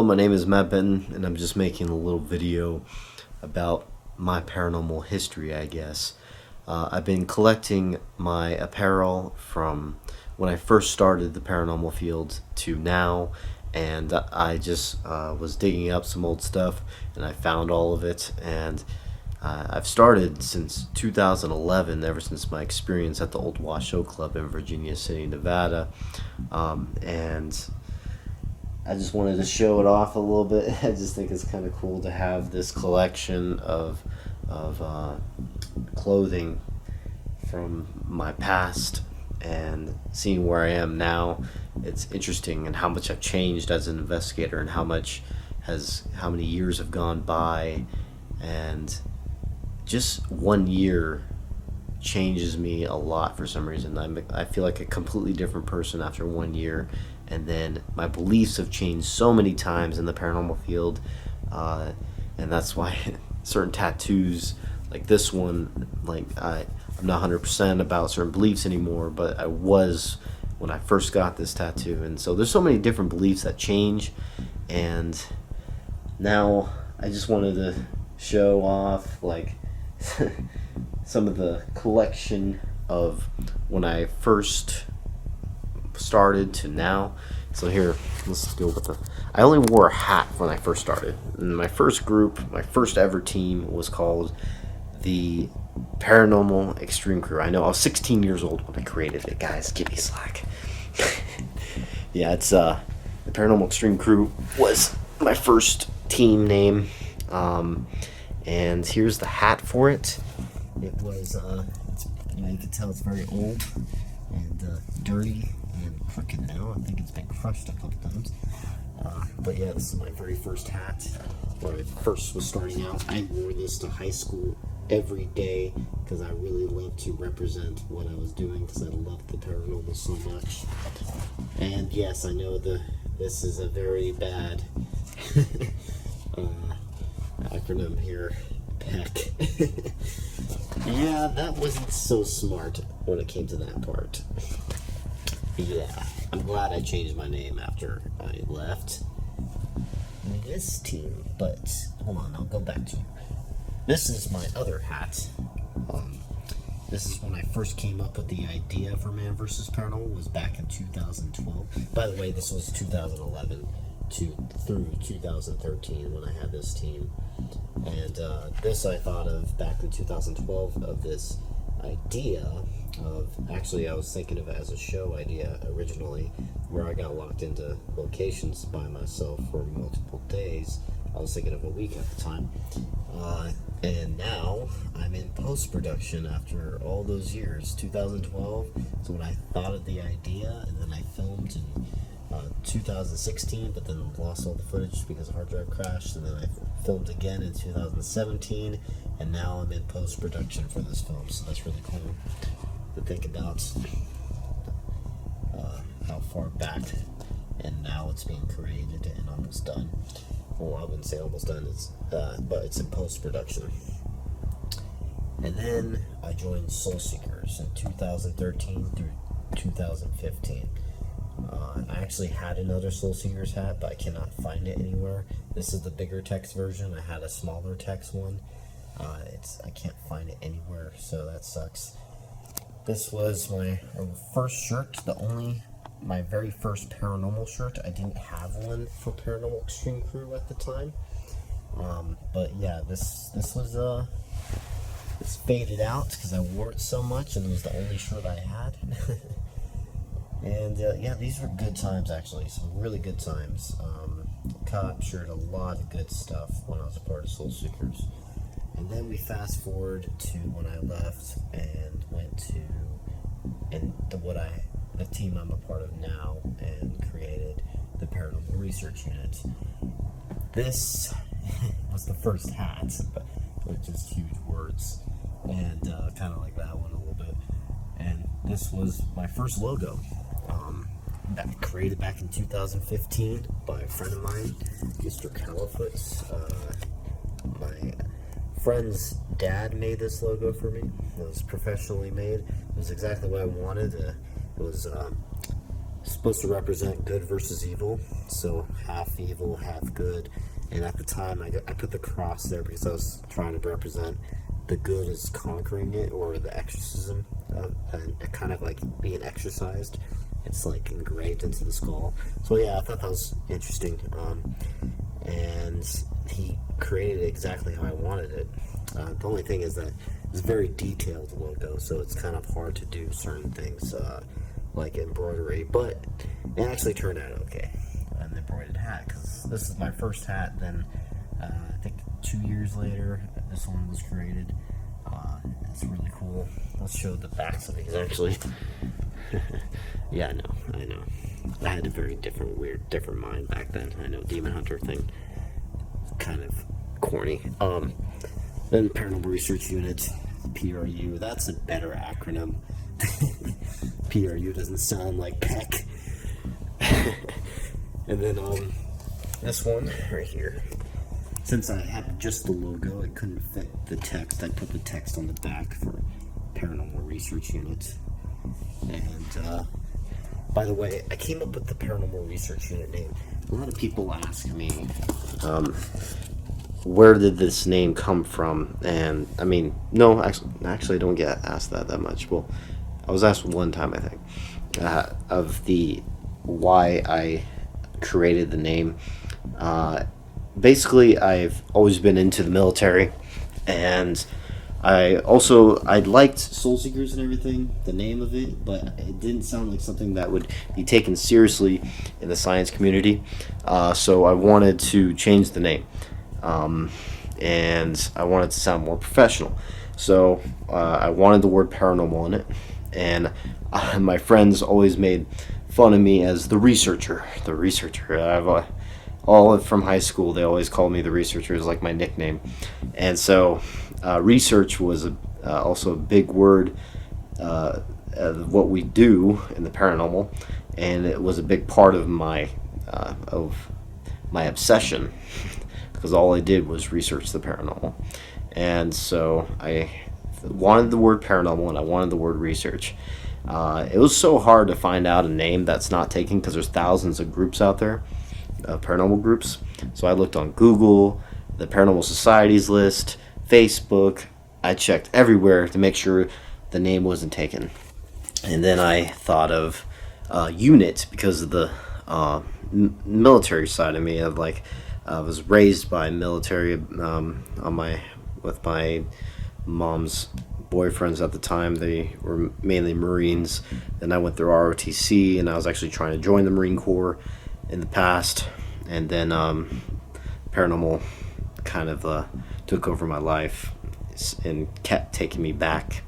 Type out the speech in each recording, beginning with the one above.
my name is Benton, and I'm just making a little video about my paranormal history, I guess. I've been collecting my apparel from when I first started the paranormal field to now, and I just was digging up some old stuff, and I found all of it, and I've started since 2011, ever since my experience at the Old Washoe Club in Virginia City, Nevada, and I just wanted to show it off a little bit. I just think it's kind of cool to have this collection of clothing from my past and seeing where I am now. It's interesting and how much I've changed as an investigator and how many years have gone by, and just 1 year changes me a lot for some reason. I feel like a completely different person after 1 year, and then my beliefs have changed so many times in the paranormal field, and that's why certain tattoos like this one, like I'm not 100% about certain beliefs anymore, but I was when I first got this tattoo. And so there's so many different beliefs that change, and now I just wanted to show off like some of the collection of when I first started to now. So here, let's go with I only wore a hat when I first started. And my first group, my first ever team was called the Paranormal Extreme Crew. I know I was 16 years old when I created it, guys. Give me slack. Yeah, it's the Paranormal Extreme Crew was my first team name. And here's the hat for it. It was, you can tell it's very old and dirty and crooked now. I think it's been crushed a couple times. But yeah, this is my very first hat. When I first was starting out, I wore this to high school every day because I really loved to represent what I was doing, because I loved the paranormal so much. And yes, I know this is a very bad acronym here, PEC. Yeah, that wasn't so smart when it came to that part. Yeah, I'm glad I changed my name after I left this team, but hold on, I'll go back to this is my other hat. This is when I first came up with the idea for Man vs. Paranormal, was back in 2012. By the way, this was 2011 through 2013 when I had this team. And this I thought of back in 2012, of this idea of, actually I was thinking of it as a show idea originally, where I got locked into locations by myself for multiple days. I was thinking of a week at the time. And now I'm in post-production after all those years. 2012 is when I thought of the idea, and then I filmed in 2016, but then lost all the footage because the hard drive crashed, and then I filmed again in 2017, and now I'm in post-production for this film. So that's really cool to think about how far back, and now it's being created and almost done. Well, I wouldn't say almost done, but it's in post-production. And then I joined Soul Seekers in 2013 through 2015. I actually had another Soul Seekers hat, but I cannot find it anywhere. This is the bigger text version. I had a smaller text one. I can't find it anywhere, so that sucks. This was my first shirt, my very first paranormal shirt. I didn't have one for Paranormal Extreme Crew at the time. But yeah, this was it's faded out because I wore it so much, and it was the only shirt I had. And yeah, these were good times, actually, some really good times. Captured a lot of good stuff when I was a part of Soul Seekers. And then we fast forward to when I left and went to the team I'm a part of now, and created the Paranormal Research Unit. This was the first hat, but with just huge words, and kind of like that one a little bit. And this was my first logo, created back in 2015 by a friend of mine, Mr. Califoot. My friend's dad made this logo for me. It was professionally made. It was exactly what I wanted. It was supposed to represent good versus evil, so half evil, half good. And at the time, I put the cross there because I was trying to represent the good is conquering it, or the exorcism, and kind of like being exorcised. It's like engraved into the skull. So yeah, I thought that was interesting. And he created it exactly how I wanted it. The only thing is that it's a very detailed logo, so it's kind of hard to do certain things like embroidery, but it actually turned out okay. An embroidered hat, because this is my first hat. Then I think 2 years later, this one was created. It's really cool. Let's show the backs of these actually. Yeah, I know. I had a very different mind back then. I know, Demon Hunter thing. Kind of corny. Then Paranormal Research Unit, PRU. That's a better acronym. PRU doesn't sound like Peck. And then this one right here. Since I had just the logo, I couldn't fit the text. I put the text on the back for Paranormal Research Unit. And by the way, I came up with the Paranormal Research Unit name. A lot of people ask me, where did this name come from? And I mean, no, actually I don't get asked that much. Well, I was asked one time, I think, of the why I created the name. Basically, I've always been into the military, and I liked Soul Seekers and everything, the name of it, but it didn't sound like something that would be taken seriously in the science community. So I wanted to change the name, and I wanted to sound more professional. So I wanted the word paranormal in it, and my friends always made fun of me as the researcher. I've all from high school, they always called me the researcher, is like my nickname. And so research was also a big word of what we do in the paranormal, and it was a big part of my obsession, because all I did was research the paranormal. And so I wanted the word paranormal, and I wanted the word research. It was so hard to find out a name that's not taken, because there's thousands of groups out there, paranormal groups. So I looked on Google, the Paranormal Societies list, Facebook. I checked everywhere to make sure the name wasn't taken. And then I thought of unit, because of the military side of me. I was raised by military with my mom's boyfriends at the time. They were mainly Marines. Then I went through ROTC, and I was actually trying to join the Marine Corps in the past. And then paranormal kind of took over my life and kept taking me back,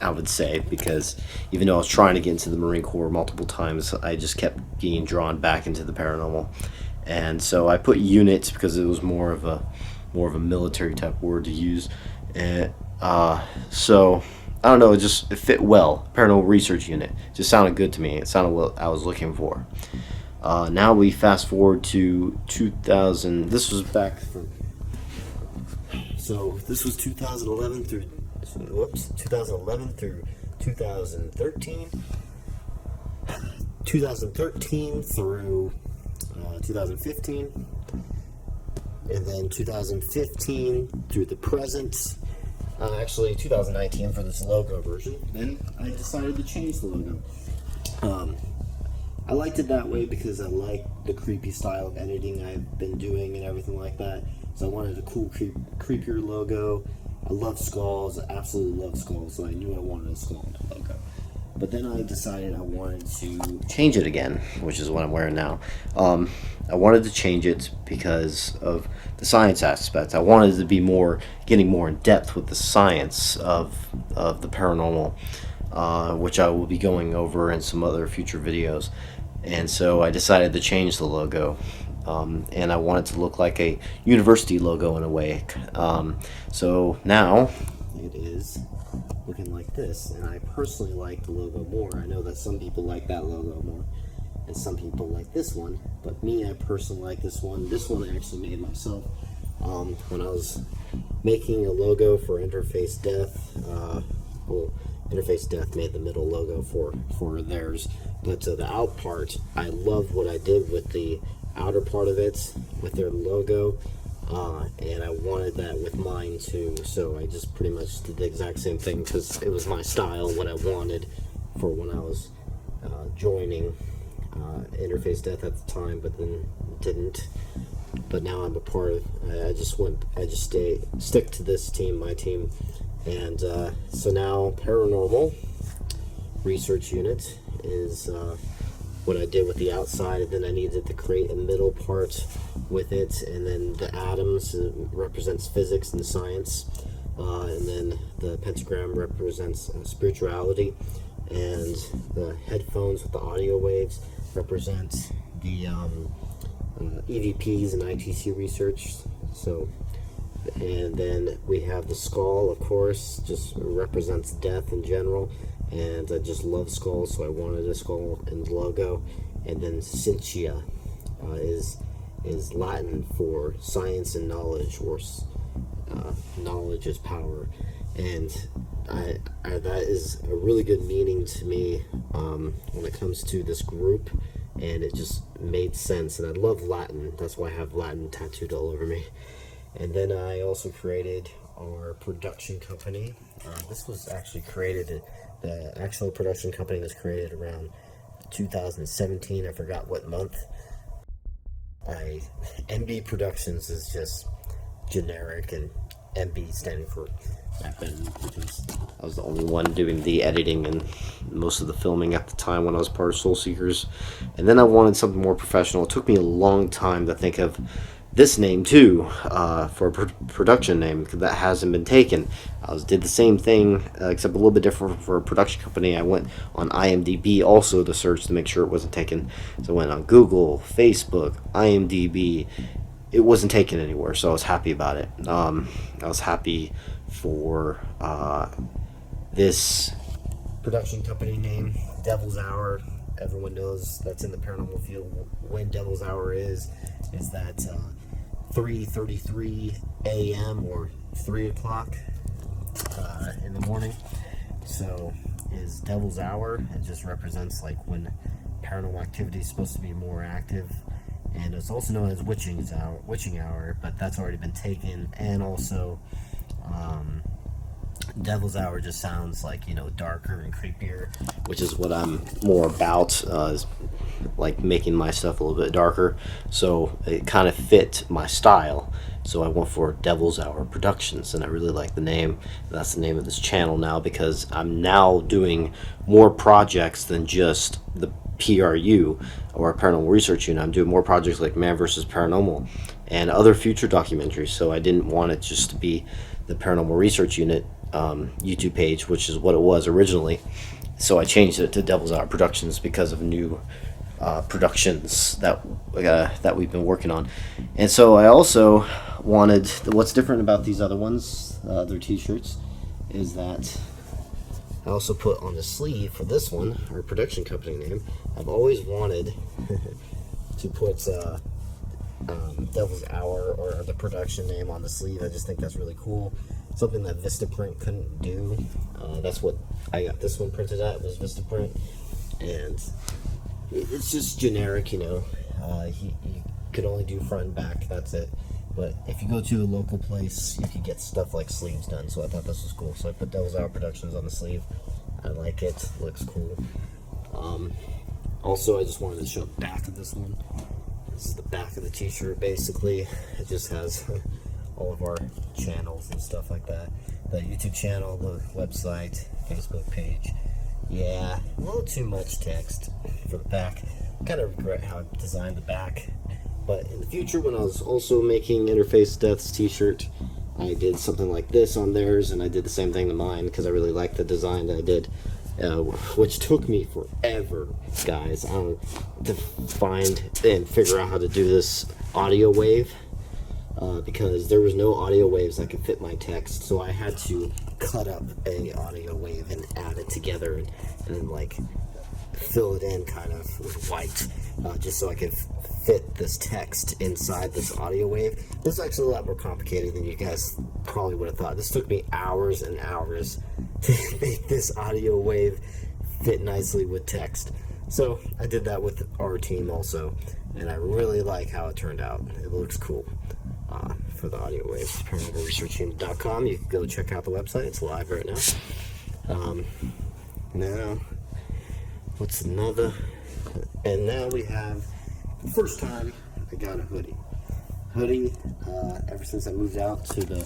I would say, because even though I was trying to get into the Marine Corps multiple times, I just kept being drawn back into the paranormal. And so I put unit because it was more of a military type word to use. And so I don't know, it fit well. Paranormal Research Unit just sounded good to me. It sounded what I was looking for. Now we fast forward to 2000. This was back from. So this was 2011 through 2013. 2013 through 2015, and then 2015 through the present. Actually, 2019 for this logo version. Then I decided to change the logo. I liked it that way because I like the creepy style of editing I've been doing and everything like that. So I wanted a cool, creepier logo. I love skulls. I absolutely love skulls, so I knew I wanted a skull in the logo. But then I decided I wanted to change it again, which is what I'm wearing now. I wanted to change it because of the science aspect. I wanted to be getting more in depth with the science of the paranormal, which I will be going over in some other future videos. And so I decided to change the logo, and I want it to look like a university logo in a way. So now it is looking like this, and I personally like the logo more. I know that some people like that logo more, and some people like this one, but me, I personally like this one. This one I actually made myself when I was making a logo for Interface Death. Well, Interface Death made the middle logo for theirs. But the out part, I loved what I did with the outer part of it, with their logo, and I wanted that with mine too. So I just pretty much did the exact same thing because it was my style, what I wanted for when I was joining Interface Death at the time, but then didn't. But now I'm a part of. I just stick to this team, my team, and so now Paranormal Research Unit is what I did with the outside, and then I needed to create a middle part with it, and then the atoms represents physics and science, and then the pentagram represents spirituality, and the headphones with the audio waves represent the EVPs and ITC research. So, and then we have the skull, of course, just represents death in general, and I just love skulls, so I wanted a skull in the logo. And then Scientia is Latin for science and knowledge, or knowledge is power, and I that is a really good meaning to me when it comes to this group, and it just made sense. And I love Latin, that's why I have Latin tattooed all over me. And then I also created our production company. This was actually created, the actual production company was created around 2017. I forgot what month. MB Productions is just generic, and MB standing for Benton, because I was the only one doing the editing and most of the filming at the time when I was part of Soul Seekers. And then I wanted something more professional. It took me a long time to think of this name too, for a production name, because that hasn't been taken. I did the same thing, except a little bit different for a production company. I went on IMDb also to search to make sure it wasn't taken. So I went on Google, Facebook, IMDb. It wasn't taken anywhere, so I was happy about it. I was happy for this production company name, Devil's Hour. Everyone knows that's in the paranormal field when Devil's Hour is that 3:33 a.m. or 3 o'clock in the morning. So is Devil's Hour. It just represents like when paranormal activity is supposed to be more active. And it's also known as witching hour, but that's already been taken. And also, Devil's Hour just sounds like, darker and creepier, which is what I'm more about, is like making my stuff a little bit darker. So it kind of fit my style. So I went for Devil's Hour Productions, and I really like the name. That's the name of this channel now, because I'm now doing more projects than just the PRU, or Paranormal Research Unit. I'm doing more projects like Man vs. Paranormal and other future documentaries. So I didn't want it just to be the Paranormal Research Unit YouTube page, which is what it was originally. So I changed it to Devil's Hour Productions because of new productions that we've been working on. And so I also wanted, what's different about these other ones, other t-shirts, is that I also put on the sleeve for this one, our production company name. I've always wanted to put Devil's Hour, or the production name, on the sleeve. I just think that's really cool. Something that Vistaprint couldn't do. That's what I got this one printed at, was Vistaprint. And it's just generic, you could only do front and back, that's it. But if you go to a local place, you can get stuff like sleeves done. So I thought this was cool. So I put Devil's Hour Productions on the sleeve. I like it. Looks cool. Also, I just wanted to show the back of this one. This is the back of the t-shirt, basically. It just has all of our channels and stuff like that. The YouTube channel, the website, Facebook page. Yeah, a little too much text for the back. I kind of regret how I designed the back. But in the future, when I was also making Interface Death's t-shirt, I did something like this on theirs, and I did the same thing to mine because I really liked the design that I did, which took me forever, guys, to find and figure out how to do this audio wave, because there was no audio waves that could fit my text, so I had to cut up a audio wave and add it together, and then like fill it in kind of with white, just so I could fit this text inside this audio wave. This is actually a lot more complicated than you guys probably would have thought. This took me hours and hours to make this audio wave fit nicely with text. So I did that with our team also, and I really like how it turned out. It looks cool. For the audio waves, paranormalresearchteam.com. You can go check out the website. It's live right now. Now, what's another? And now we have, the first time I got a hoodie. Ever since I moved out to the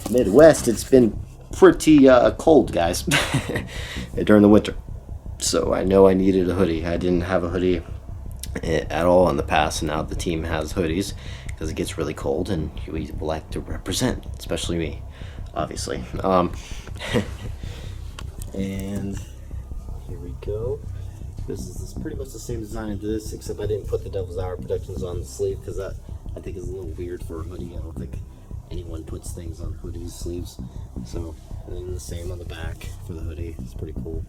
Midwest, it's been pretty cold, guys, during the winter. So I know I needed a hoodie. I didn't have a hoodie at all in the past, and now the team has hoodies because it gets really cold, and we like to represent, especially me, obviously. And here we go. This is pretty much the same design as this, except I didn't put the Devil's Hour Productions on the sleeve because that, I think, is a little weird for a hoodie. I don't think anyone puts things on hoodies sleeves. So, and then the same on the back for the hoodie. It's pretty cool.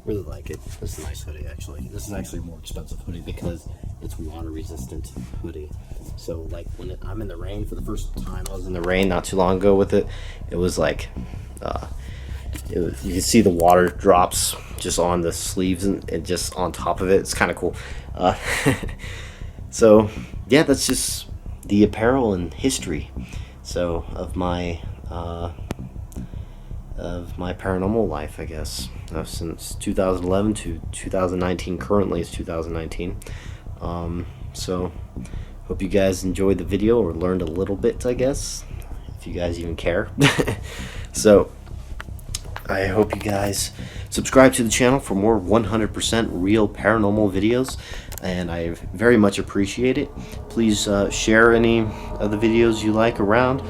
Really like it. This is a nice hoodie, actually. This is actually a more expensive hoodie because it's water resistant hoodie. So like when I'm in the rain, for the first time I was in the rain not too long ago with it, it was like you can see the water drops just on the sleeves and just on top of it. It's kind of cool. So yeah, that's just the apparel and history. So of my paranormal life, I guess, since 2011 to 2019. Currently, it's 2019. So, hope you guys enjoyed the video or learned a little bit, I guess, if you guys even care. So, I hope you guys subscribe to the channel for more 100% real paranormal videos, and I very much appreciate it. Please share any of the videos you like around,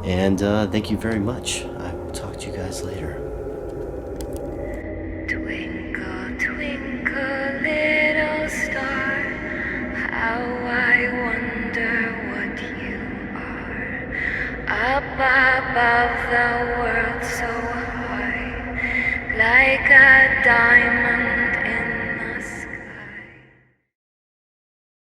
and thank you very much. I will talk to you guys later. Twinkle, twinkle, little star, how I wonder what you are. Up above the world so high, like a diamond